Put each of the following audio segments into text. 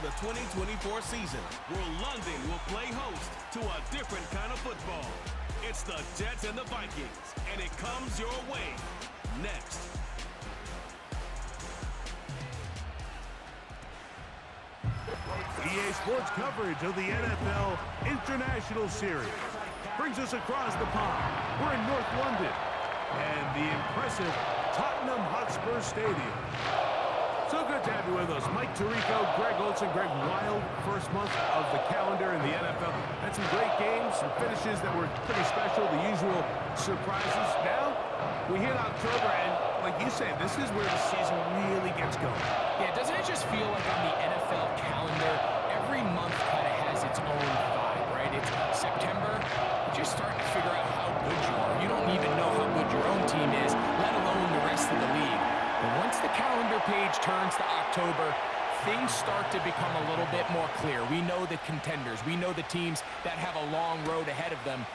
the 2024 season, where London will play host to a different kind of football. It's the Jets and the Vikings, and it comes your way next. EA Sports coverage of the NFL International Series brings us across the pond. We're in North London and the impressive Tottenham Hotspur Stadium. So good to have you with us. Mike Tirico, Greg Olson, Greg Wild, first month of the calendar in the NFL. Had some great games, some finishes that were pretty special, the usual surprises. Now, we hit October, and like you say, this is where the season really gets going. Yeah, doesn't it just feel like on the NFL calendar, every month kind of has its own vibe, right? It's September, you're just starting to figure out how good you are. You don't even know how good your own team is, let alone the rest of the league. But once the calendar page turns to October, things start to become a little bit more clear. We know the contenders. We know the teams that have a long road ahead of them.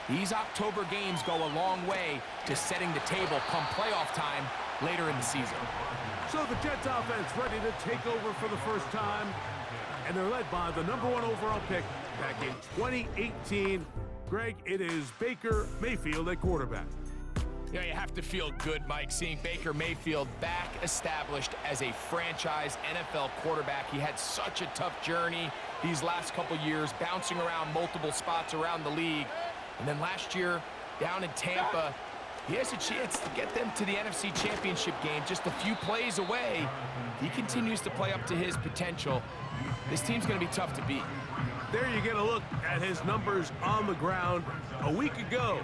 These October games go a long way to setting the table come playoff time later in the season. So the Jets offense ready to take over for the first time, and they're led by the #1 overall pick back in 2018. Greg, it is Baker Mayfield at quarterback. You know, you have to feel good, Mike, seeing Baker Mayfield back established as a franchise NFL quarterback. He had such a tough journey these last couple years, bouncing around multiple spots around the league. And then last year, down in Tampa, he has a chance to get them to the NFC Championship game just a few plays away. He continues to play up to his potential. This team's going to be tough to beat. There you get a look at his numbers on the ground a week ago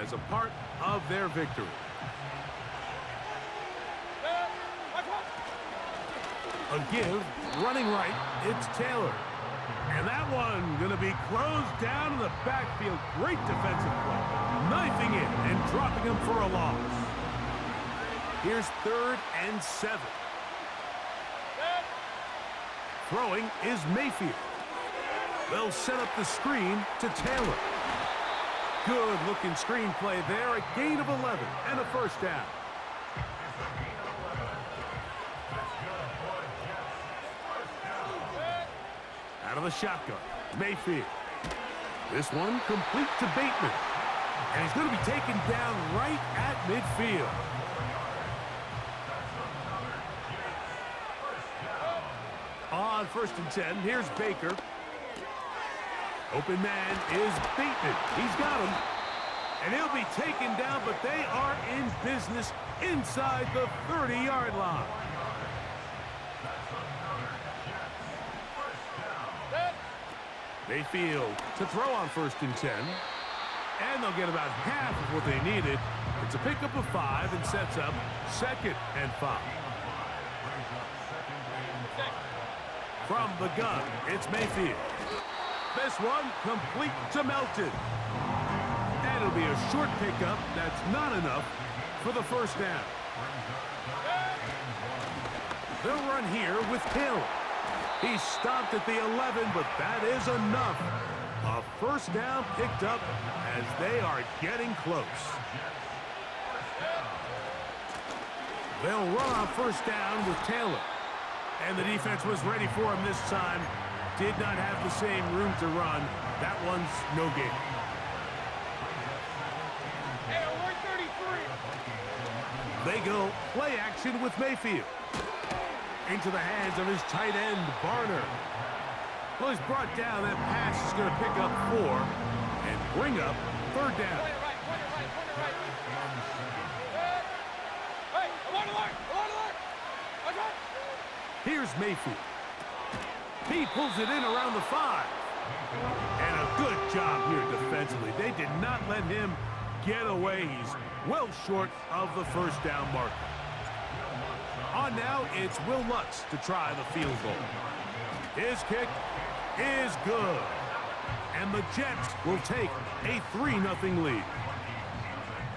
as a part of their victory. A give, running right, it's Taylor. And that one going to be closed down in the backfield. Great defensive play. Knifing it and dropping him for a loss. Here's 3rd and 7. Throwing is Mayfield. They'll set up the screen to Taylor. Good-looking screen play there. A gain of 11 and a first down. Out of the shotgun, Mayfield. This one complete to Bateman. And he's going to be taken down right at midfield. On 1st and 10, here's Baker. Open man is Bateman. He's got him. And he'll be taken down, but they are in business inside the 30-yard line. Mayfield to throw on 1st and 10. And they'll get about half of what they needed. It's a pickup of 5 and sets up 2nd and 5. From the gun, it's Mayfield. This one complete to Melton. And it'll be a short pickup that's not enough for the first down. They'll run here with Taylor. He stopped at the 11, but that is enough. A first down picked up as they are getting close. They'll run on 1st down with Taylor. And the defense was ready for him this time. Did not have the same room to run. That one's no gain. Hey, we're 33. They go play action with Mayfield. Into the hands of his tight end, Barner. Well, he's brought down. That pass is going to pick up 4 and bring up 3rd down. Point it right. Hey, I'm on alert. Watch out. Here's Mayfield. He pulls it in around the 5. And a good job here defensively. They did not let him get away. He's well short of the first down marker. On now, it's Will Lutz to try the field goal. His kick is good. And the Jets will take a 3-0 lead.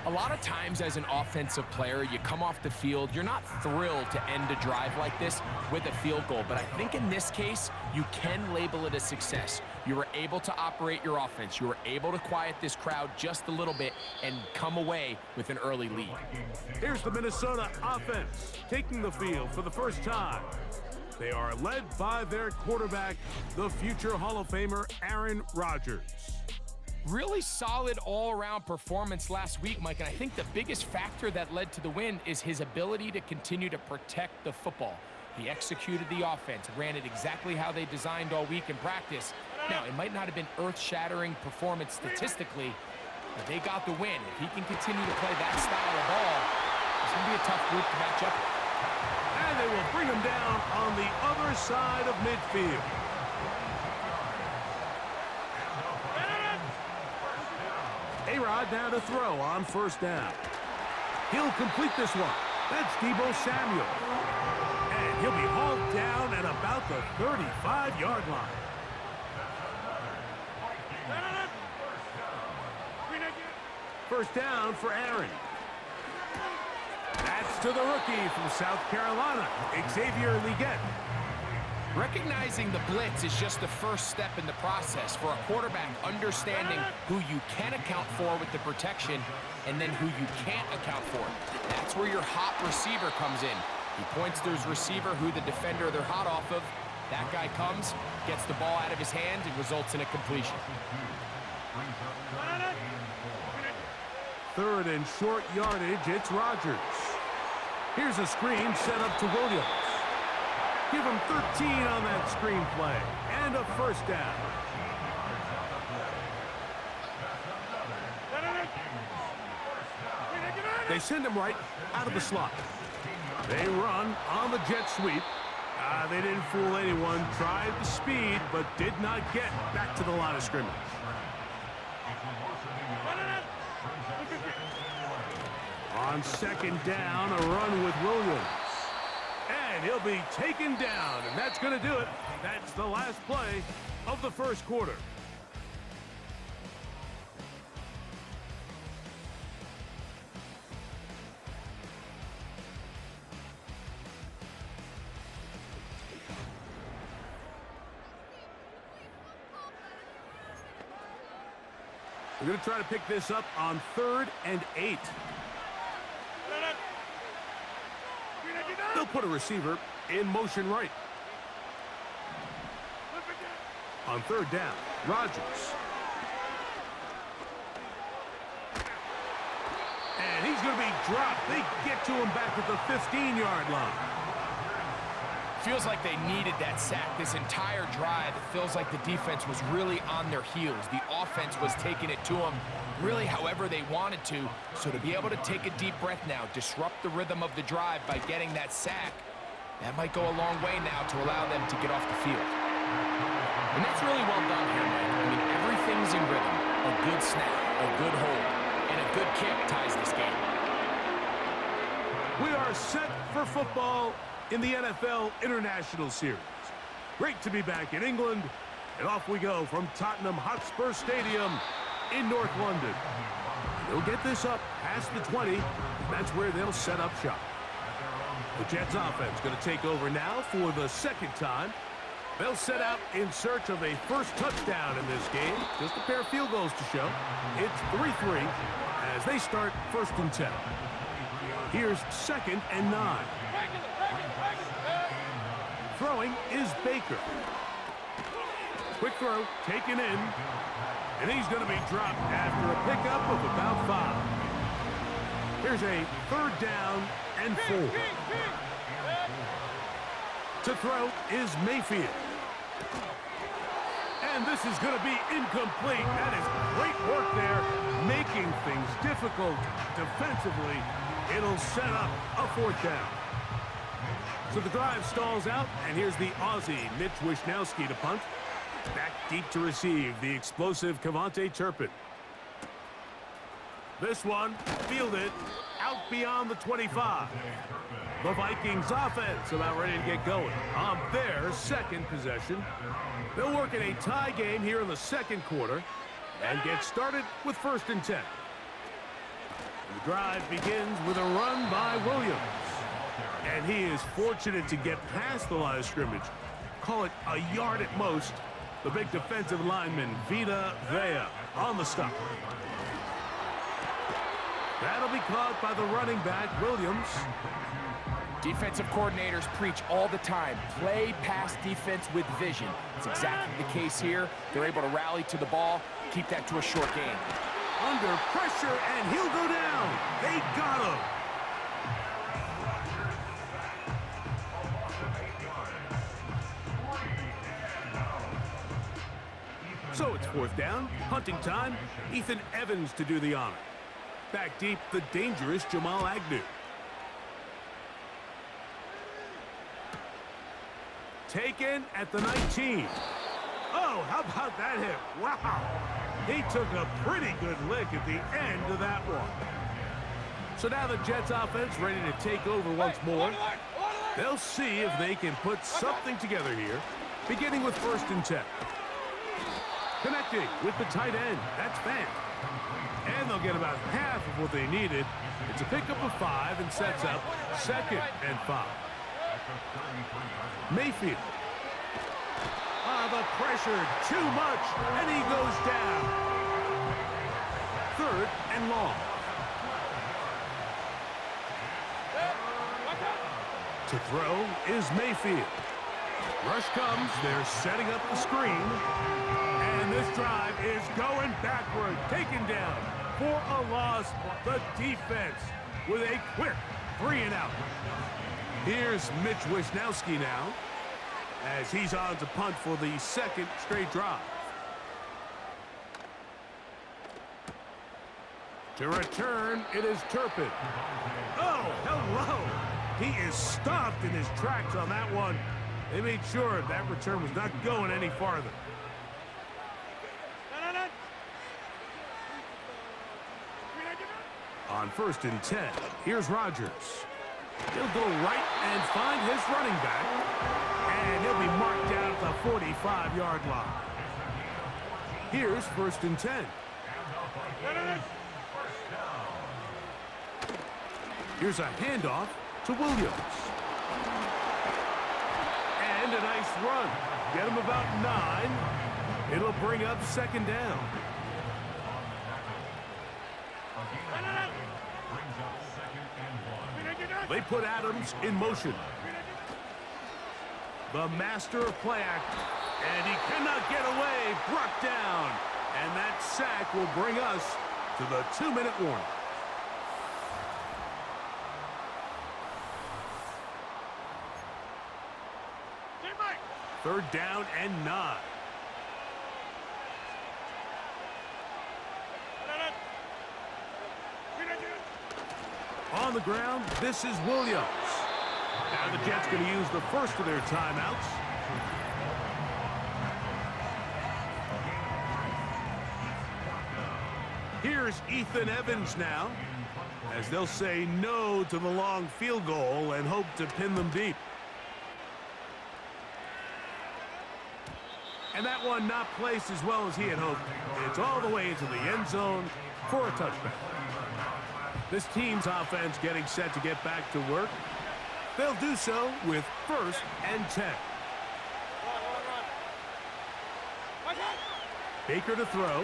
A lot of times as an offensive player, you come off the field, you're not thrilled to end a drive like this with a field goal. But I think in this case, you can label it a success. You were able to operate your offense. You were able to quiet this crowd just a little bit and come away with an early lead. Here's the Minnesota offense taking the field for the first time. They are led by their quarterback, the future Hall of Famer, Aaron Rodgers. Really solid all-around performance last week, Mike, and I think the biggest factor that led to the win is his ability to continue to protect the football. He executed the offense, ran it exactly how they designed all week in practice. Now, it might not have been earth-shattering performance statistically, but they got the win. If he can continue to play that style of ball, it's going to be a tough group to match up with. And they will bring him down on the other side of midfield. A-Rod now to throw on first down. He'll complete this one. That's Deebo Samuel. And he'll be hauled down at about the 35-yard line. First down for Aaron. That's to the rookie from South Carolina, Xavier Legette. Recognizing the blitz is just the first step in the process for a quarterback, understanding who you can account for with the protection and then who you can't account for. That's where your hot receiver comes in. He points to his receiver, who the defender they're hot off of. That guy comes, gets the ball out of his hand, and results in a completion. Third and short yardage, it's Rodgers. Here's a screen set up to Williams. Give him 13 on that screen play, and a first down. They send him right out of the slot. They run on the jet sweep. They didn't fool anyone. Tried the speed, but did not get back to the line of scrimmage. On second down, a run with Williams. And he'll be taken down, and that's going to do it. That's the last play of the first quarter. We're going to try to pick this up on 3rd and 8. They'll put a receiver in motion right. On 3rd down, Rodgers. And he's going to be dropped. They get to him back at the 15-yard line. Feels like they needed that sack this entire drive. It feels like the defense was really on their heels. The offense was taking it to them really however they wanted to. So to be able to take a deep breath now, disrupt the rhythm of the drive by getting that sack, that might go a long way now to allow them to get off the field. And that's really well done here, Mike. I mean, everything's in rhythm. A good snap, a good hold, and a good kick ties this game. We are set for football in the NFL International Series. Great to be back in England, and off we go from Tottenham Hotspur Stadium in North London. They'll get this up past the 20, and that's where they'll set up shop. The Jets offense going to take over now for the second time. They'll set out in search of a first touchdown in this game. Just a pair of field goals to show. It's 3-3 as they start 1st and 10. Here's 2nd and 9. Throwing is Baker. Quick throw, taken in, and he's going to be dropped after a pickup of about 5. Here's a 3rd down and 4. To throw is Mayfield. And this is going to be incomplete. That is great work there, making things difficult defensively. It'll set up a 4th down. So the drive stalls out, and here's the Aussie, Mitch Wishnowsky, to punt. Back deep to receive, the explosive Cavante Turpin. This one fielded out beyond the 25. The Vikings offense about ready to get going on their 2nd possession. They'll work in a tie game here in the 2nd quarter and get started with 1st and 10. The drive begins with a run by Williams. And he is fortunate to get past the line of scrimmage. Call it a yard at most. The big defensive lineman, Vita Vea, on the stop. That'll be caught by the running back, Williams. Defensive coordinators preach all the time, play pass defense with vision. It's exactly the case here. They're able to rally to the ball, keep that to a short game. Under pressure, and he'll go down. They got him. So it's fourth down, hunting time. Ethan Evans to do the honor. Back deep, the dangerous Jamal Agnew. Taken at the 19. Oh, how about that hit? Wow. He took a pretty good lick at the end of that one. So now the Jets offense ready to take over once more. They'll see if they can put something together here, beginning with 1st and 10. Connecting with the tight end. That's Fant. And they'll get about half of what they needed. It's a pickup of 5 and sets up 2nd and 5. Mayfield. The pressure, too much, and he goes down. 3rd and long. To throw is Mayfield. Rush comes, they're setting up the screen. And this drive is going backward, taken down for a loss. The defense with a quick 3 and out. Here's Mitch Wisnowski now, as he's on to punt for the 2nd straight drive. To return, it is Turpin. Oh, hello! He is stopped in his tracks on that one. They made sure that return was not going any farther. On 1st and 10, here's Rodgers. He'll go right and find his running back. And he'll be marked down at the 45-yard line. Here's 1st and 10. Here's a handoff to Williams. And a nice run. Get him about 9. It'll bring up 2nd down. They put Adams in motion. The master of play act, and he cannot get away, brought down. And that sack will bring us to the 2-minute warning. Third down and 9. On the ground, this is Williams. Now the Jets going to use the first of their timeouts. Here's Ethan Evans now, as they'll say no to the long field goal and hope to pin them deep. And that one not placed as well as he had hoped. It's all the way into the end zone for a touchback. This team's offense getting set to get back to work. They'll do so with 1st and 10. Baker to throw.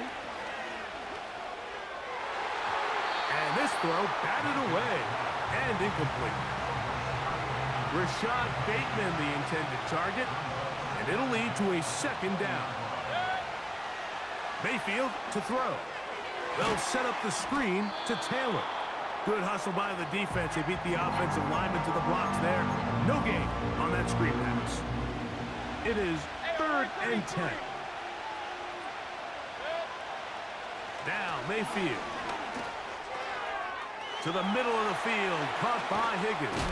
And this throw batted away and incomplete. Rashad Bateman the intended target. And it'll lead to a 2nd down. Mayfield to throw. They'll set up the screen to Taylor. Good hustle by the defense. They beat the offensive lineman to the blocks there. No gain on that screen pass. It is 3rd and 10. Now Mayfield. To the middle of the field. Caught by Higgins.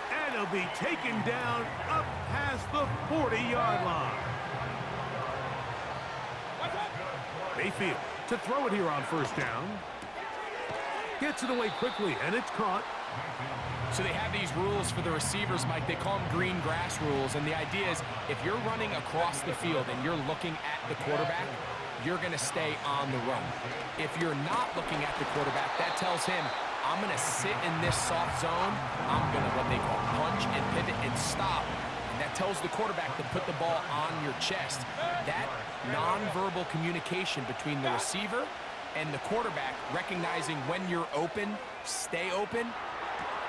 And he'll be taken down up past the 40-yard line. Mayfield to throw it here on 1st down. Gets it away quickly, and it's caught. So they have these rules for the receivers, Mike. They call them green grass rules, and the idea is if you're running across the field and you're looking at the quarterback, you're going to stay on the run. If you're not looking at the quarterback, that tells him, I'm going to sit in this soft zone. I'm going to what they call punch and pivot and stop. And that tells the quarterback to put the ball on your chest. That nonverbal communication between the receiver and the quarterback, recognizing when you're open, stay open,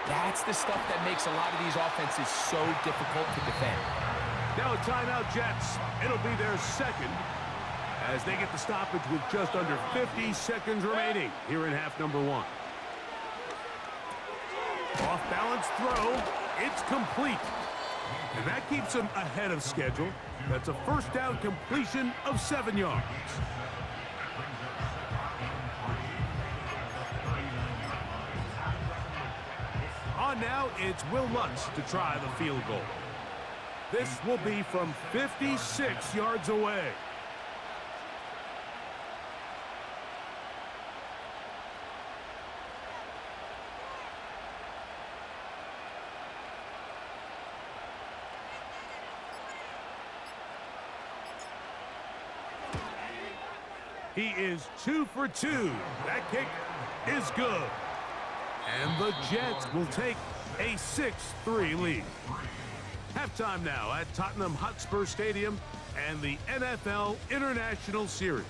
That's the stuff that makes a lot of these offenses so difficult to defend. Now a timeout, Jets. It'll be their second as they get the stoppage with just under 50 seconds remaining here in half number one. Off-balance throw. It's complete. And that keeps them ahead of schedule. That's a first down completion of 7 yards. On now, it's Will Lutz to try the field goal. This will be from 56 yards away. He is 2 for 2. That kick is good. And the Jets will take a 6-3 lead. Halftime now at Tottenham Hotspur Stadium and the NFL International Series.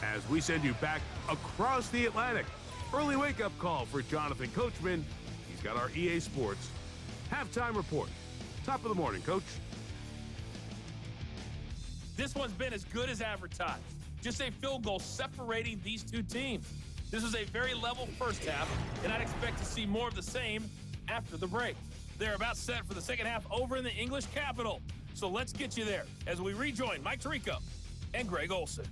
As we send you back across the Atlantic. Early wake-up call for Jonathan Coachman. He's got our EA Sports halftime report. Top of the morning, Coach. This one's been as good as advertised. Just a field goal separating these two teams. This was a very level first half, and I'd expect to see more of the same after the break. They're about set for the second half over in the English capital. So let's get you there as we rejoin Mike Tirico and Greg Olsen.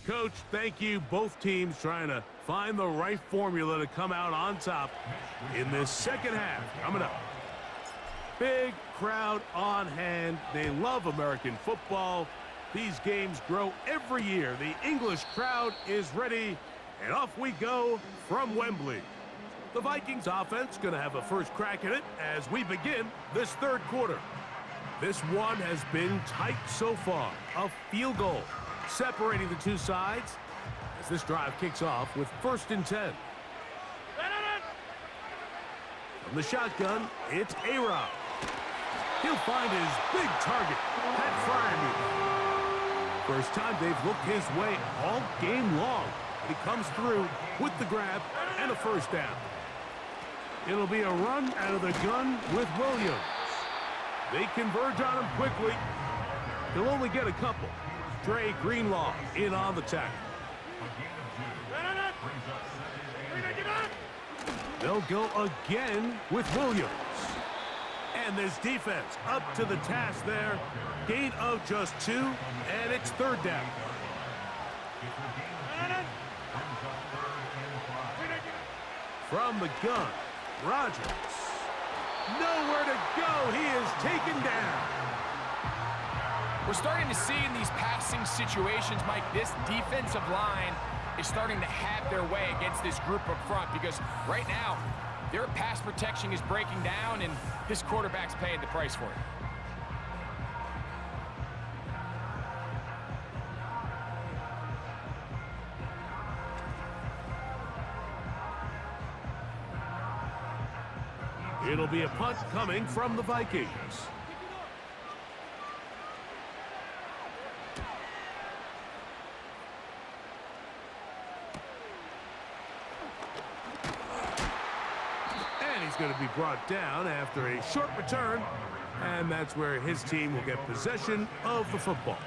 Coach, thank you. Both teams trying to find the right formula to come out on top in this second half. Coming up. Big crowd on hand. They love American football. These games grow every year. The English crowd is ready, and off we go from Wembley. The Vikings offense going to have a first crack at it as we begin this third quarter. This one has been tight so far. A field goal separating the two sides as this drive kicks off with 1st and 10. From the shotgun, it's A-Rob. He'll find his big target, Pat Fryermuth. First time they've looked his way all game long. He comes through with the grab and a first down. It'll be a run out of the gun with Williams. They converge on him quickly. He'll only get a couple. Dre Greenlaw in on the tackle. They'll go again with Williams. And this defense up to the task there. Gain of just 2, and it's 3rd down. From the gun, Rodgers. Nowhere to go. He is taken down. We're starting to see in these passing situations, Mike, this defensive line is starting to have their way against this group up front because right now, their pass protection is breaking down, and this quarterback's paying the price for it. It'll be a punt coming from the Vikings. Going to be brought down after a short return, and that's where his team will get possession of the football.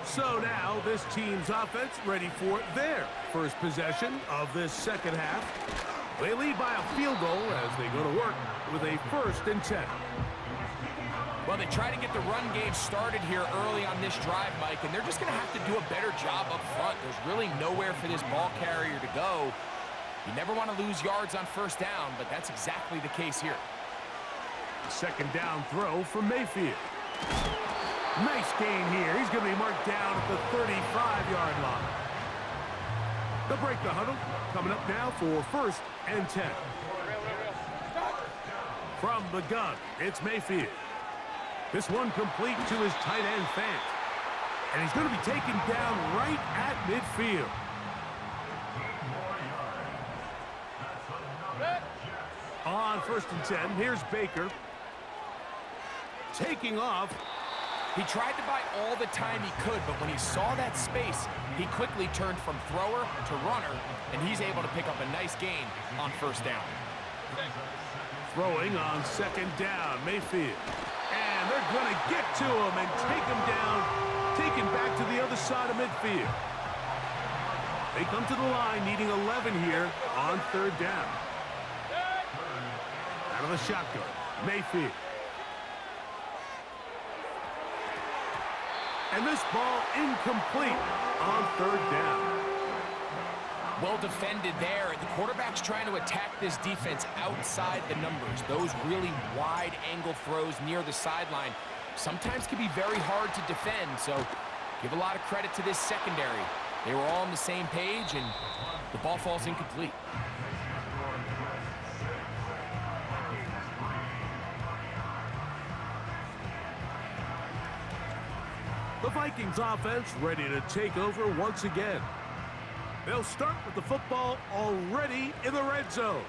So now this team's offense ready for their first possession of this second half. They lead by a field goal as they go to work with a 1st and 10. Well, they try to get the run game started here early on this drive, Mike, and they're just going to have to do a better job up front. There's really nowhere for this ball carrier to go. You never want to lose yards on first down, but that's exactly the case here. Second down throw from Mayfield. Nice gain here. He's going to be marked down at the 35-yard line. They'll break the huddle. Coming up now for 1st and 10. From the gun, it's Mayfield. This one complete to his tight end, Fant. And he's going to be taken down right at midfield. On 1st and 10, here's Baker. taking off. He tried to buy all the time he could, but when he saw that space, he quickly turned from thrower to runner, and he's able to pick up a nice gain on first down. Throwing on second down, Mayfield. And they're going to get to him and take him down, taken back to the other side of midfield. They come to the line needing 11 here on third down. Out of the shotgun, Mayfield. And this ball incomplete on third down. Well defended there. The quarterback's trying to attack this defense outside the numbers. Those really wide angle throws near the sideline sometimes can be very hard to defend, so give a lot of credit to this secondary. They were all on the same page, and the ball falls incomplete. The Vikings offense ready to take over once again. They'll start with the football already in the red zone.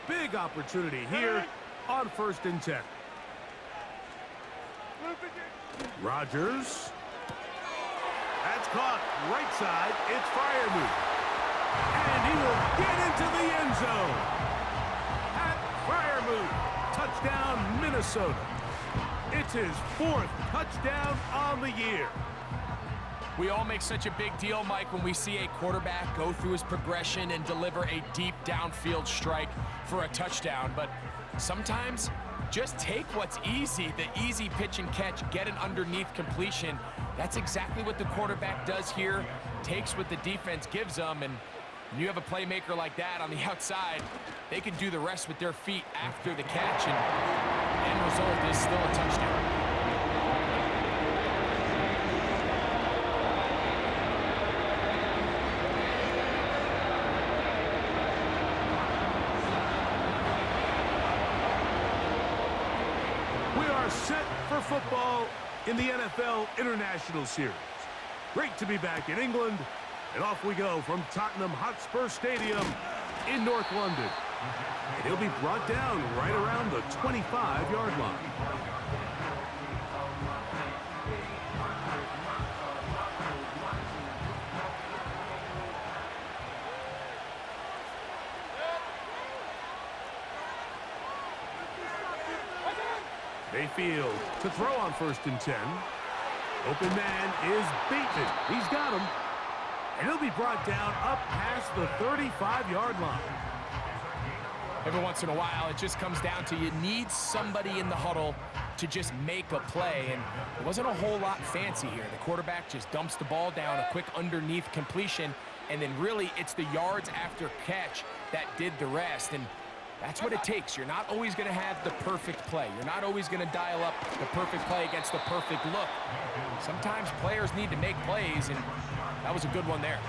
Big opportunity here on 1st and 10. Rodgers. That's caught right side. It's Freiermuth. And he will get into the end zone. Pat Freiermuth. Touchdown, Minnesota. It's his 4th touchdown on the year. We all make such a big deal, Mike, when we see a quarterback go through his progression and deliver a deep downfield strike for a touchdown. But sometimes just take what's easy, the easy pitch and catch, get an underneath completion. That's exactly what the quarterback does here, takes what the defense gives them, and when you have a playmaker like that on the outside, they can do the rest with their feet after the catch, and end result is still a touchdown. Set for football in the NFL International Series. Great to be back in England, and off we go from Tottenham Hotspur Stadium in North London. And he'll be brought down right around the 25-yard line. Mayfield to throw on 1st and 10. Open man is Bateman. He's got him. And he'll be brought down up past the 35-yard line. Every once in a while, it just comes down to you need somebody in the huddle to just make a play. And it wasn't a whole lot fancy here. The quarterback just dumps the ball down, a quick underneath completion, and then really it's the yards after catch that did the rest. And that's what it takes. You're not always going to have the perfect play. You're not always going to dial up the perfect play against the perfect look. Sometimes players need to make plays, and that was a good one there.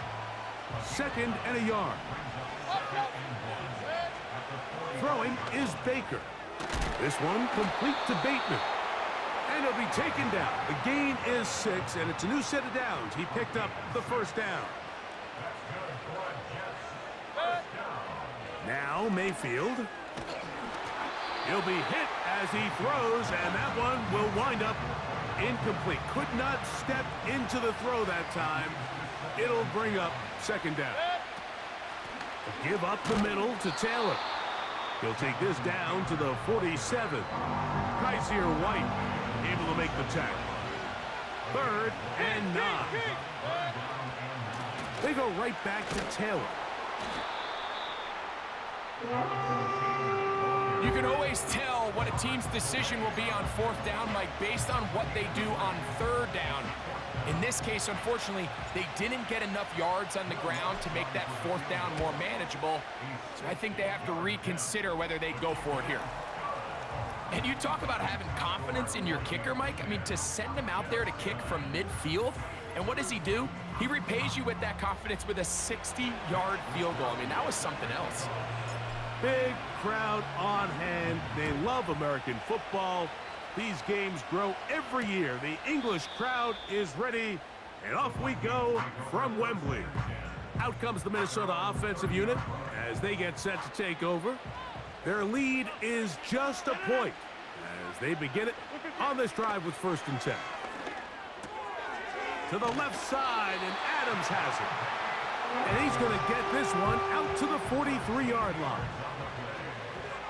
2nd and a yard. Throwing is Baker. This one complete to Bateman. And he'll be taken down. The gain is 6, and it's a new set of downs. He picked up the 1st down. Now Mayfield. He'll be hit as he throws, and that one will wind up incomplete. Could not step into the throw that time. It'll bring up 2nd down. Give up the middle to Taylor. He'll take this down to the 47. Kaiser White able to make the tackle. 3rd and 9. They go right back to Taylor. You can always tell what a team's decision will be on 4th down, Mike, based on what they do on 3rd down. In this case, unfortunately, they didn't get enough yards on the ground to make that 4th down more manageable. So I think they have to reconsider whether they go for it here. And you talk about having confidence in your kicker, Mike. I mean, to send him out there to kick from midfield, and what does he do? He repays you with that confidence with a 60-yard field goal. I mean, that was something else. Big crowd on hand. They love American football. These games grow every year. The English crowd is ready, and off we go from Wembley. Out comes the Minnesota offensive unit as they get set to take over. Their lead is just a point as they begin it on this drive with 1st and 10. To the left side, and Adams has it. And he's going to get this one out to the 43-yard line.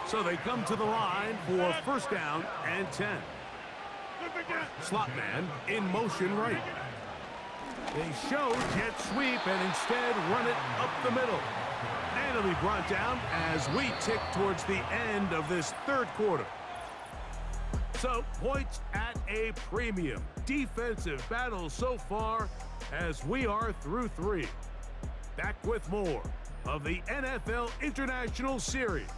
So they come to the line for 1st down and 10. Slot man in motion right. They show jet sweep and instead run it up the middle. And it'll be brought down as we tick towards the end of this 3rd quarter. So points at a premium. Defensive battle so far as we are through 3. Back with more of the NFL International Series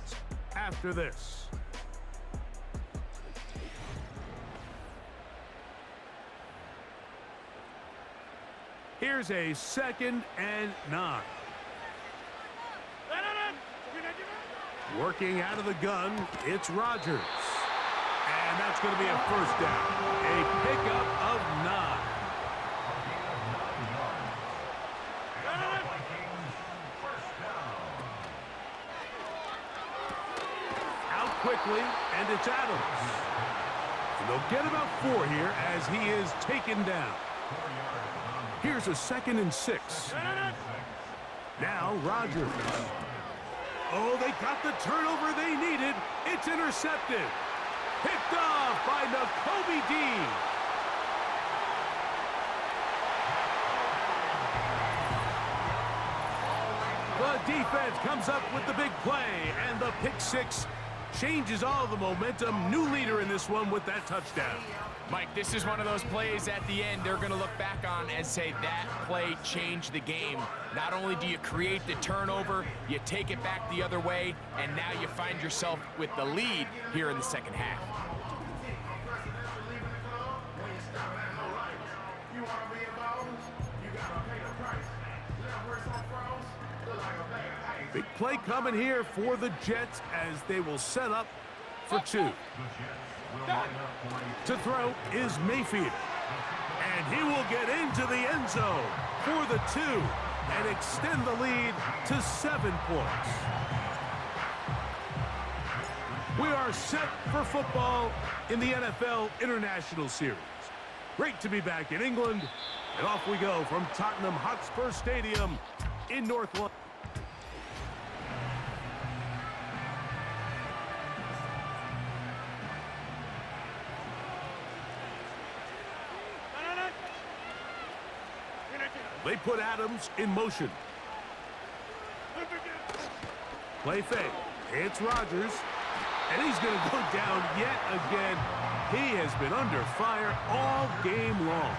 after this. Here's a 2nd and 9. Working out of the gun, it's Rodgers. And that's going to be a 1st down. A pickup of 9. Out quickly, and it's Adams. And they'll get about 4 here as he is taken down. Here's a 2nd and 6. Now Rodgers. Oh, they got the turnover they needed. It's intercepted. Picked off by Nakobe Dean. The defense comes up with the big play, and the pick 6 changes all the momentum. New leader in this one with that touchdown. Mike, this is one of those plays at the end they're going to look back on and say that play changed the game. Not only do you create the turnover, you take it back the other way, and now you find yourself with the lead here in the 2nd half. Big play coming here for the Jets as they will set up for 2. To throw is Mayfield. And he will get into the end zone for the 2 and extend the lead to 7 points. We are set for football in the NFL International Series. Great to be back in England. And off we go from Tottenham Hotspur Stadium in North London. They put Adams in motion. Play fake. It's Rodgers. And he's going to go down yet again. He has been under fire all game long.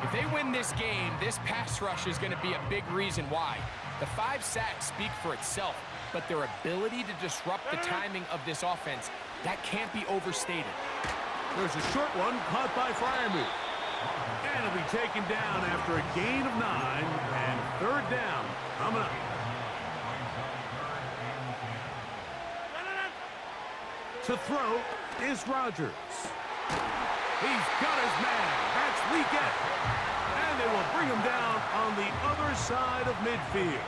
If they win this game, this pass rush is going to be a big reason why. The 5 sacks speak for itself, but their ability to disrupt the timing of this offense, that can't be overstated. There's a short one caught by Freiermuth. And it'll be taken down after a gain of 9 and 3rd down coming up. To throw is Rodgers. He's got his man. That's Leggett. And they will bring him down on the other side of midfield.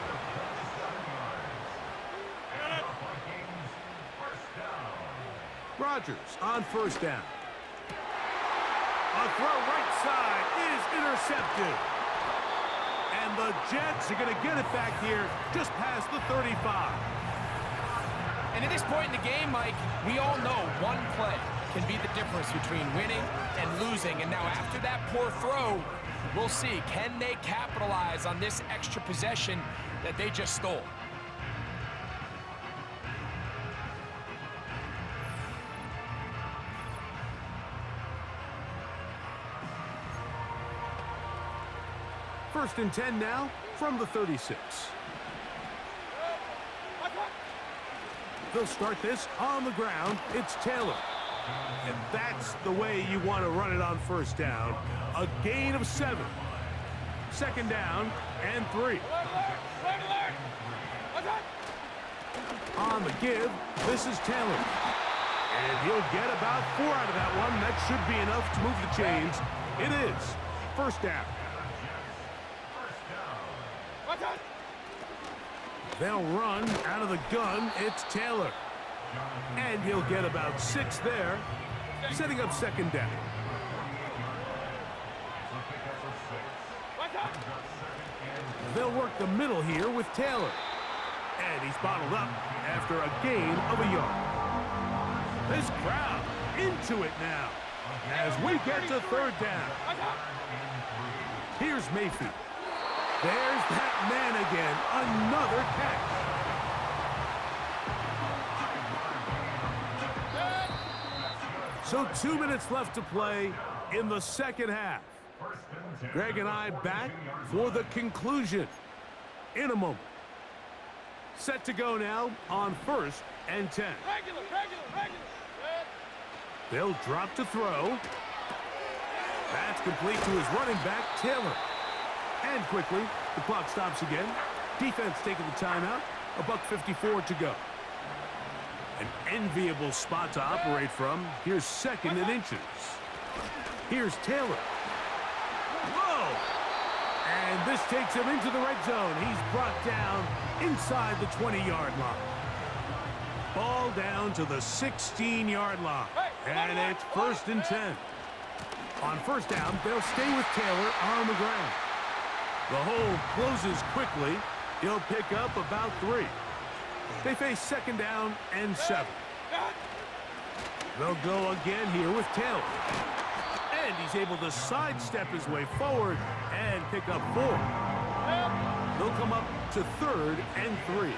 Rodgers on 1st down. A throw right side is intercepted. And the Jets are going to get it back here just past the 35. And at this point in the game, Mike, we all know one play can be the difference between winning and losing. And now after that poor throw, we'll see, can they capitalize on this extra possession that they just stole? First and 10 now from the 36. They'll start this on the ground. It's Taylor. And that's the way you want to run it on 1st down. A gain of 7. 2nd down and 3. On the give, this is Taylor. And he'll get about 4 out of that one. That should be enough to move the chains. It is 1st down. They'll run out of the gun. It's Taylor. And he'll get about 6 there. setting up second down. They'll work the middle here with Taylor. And he's bottled up after a gain of a yard. This crowd into it now as we get to third down. Here's Mayfield. There's that man again. Another catch. So 2 minutes left to play in the second half. Greg and I back for the conclusion in a moment. Set to go now on 1st and 10. Regular. They'll drop to throw. That's complete to his running back, Taylor. And quickly, the clock stops again. Defense taking the timeout. $1:54 to go. An enviable spot to operate from. Here's 2nd and inches. Here's Taylor. Whoa! And this takes him into the red zone. He's brought down inside the 20-yard line. Ball down to the 16-yard line. And it's 1st and 10. On 1st down, they'll stay with Taylor on the ground. The hole closes quickly. He'll pick up about 3. They face 2nd down and 7. They'll go again here with Taylor. And he's able to sidestep his way forward and pick up 4. They'll come up to 3rd and 3.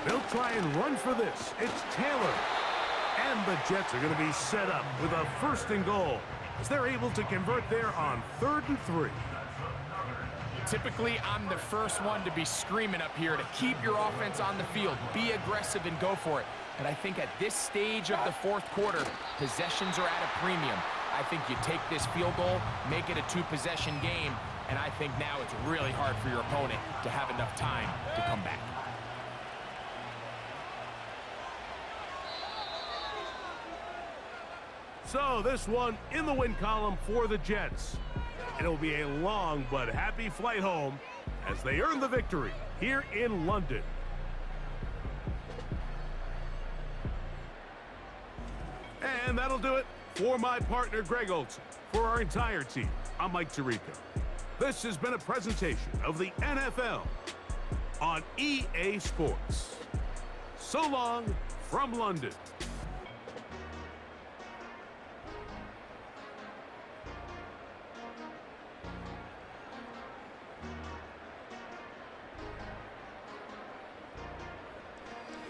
They'll try and run for this. It's Taylor. And the Jets are going to be set up with a 1st and goal as they're able to convert there on 3rd and 3. Typically, I'm the first one to be screaming up here to keep your offense on the field, be aggressive and go for it. But I think at this stage of the 4th quarter, possessions are at a premium. I think you take this field goal, make it a 2-possession game, and I think now it's really hard for your opponent to have enough time to come back. So this one in the win column for the Jets. And it will be a long but happy flight home as they earn the victory here in London. And that'll do it for my partner, Greg Olson. For our entire team, I'm Mike Tirico. This has been a presentation of the NFL on EA Sports. So long from London.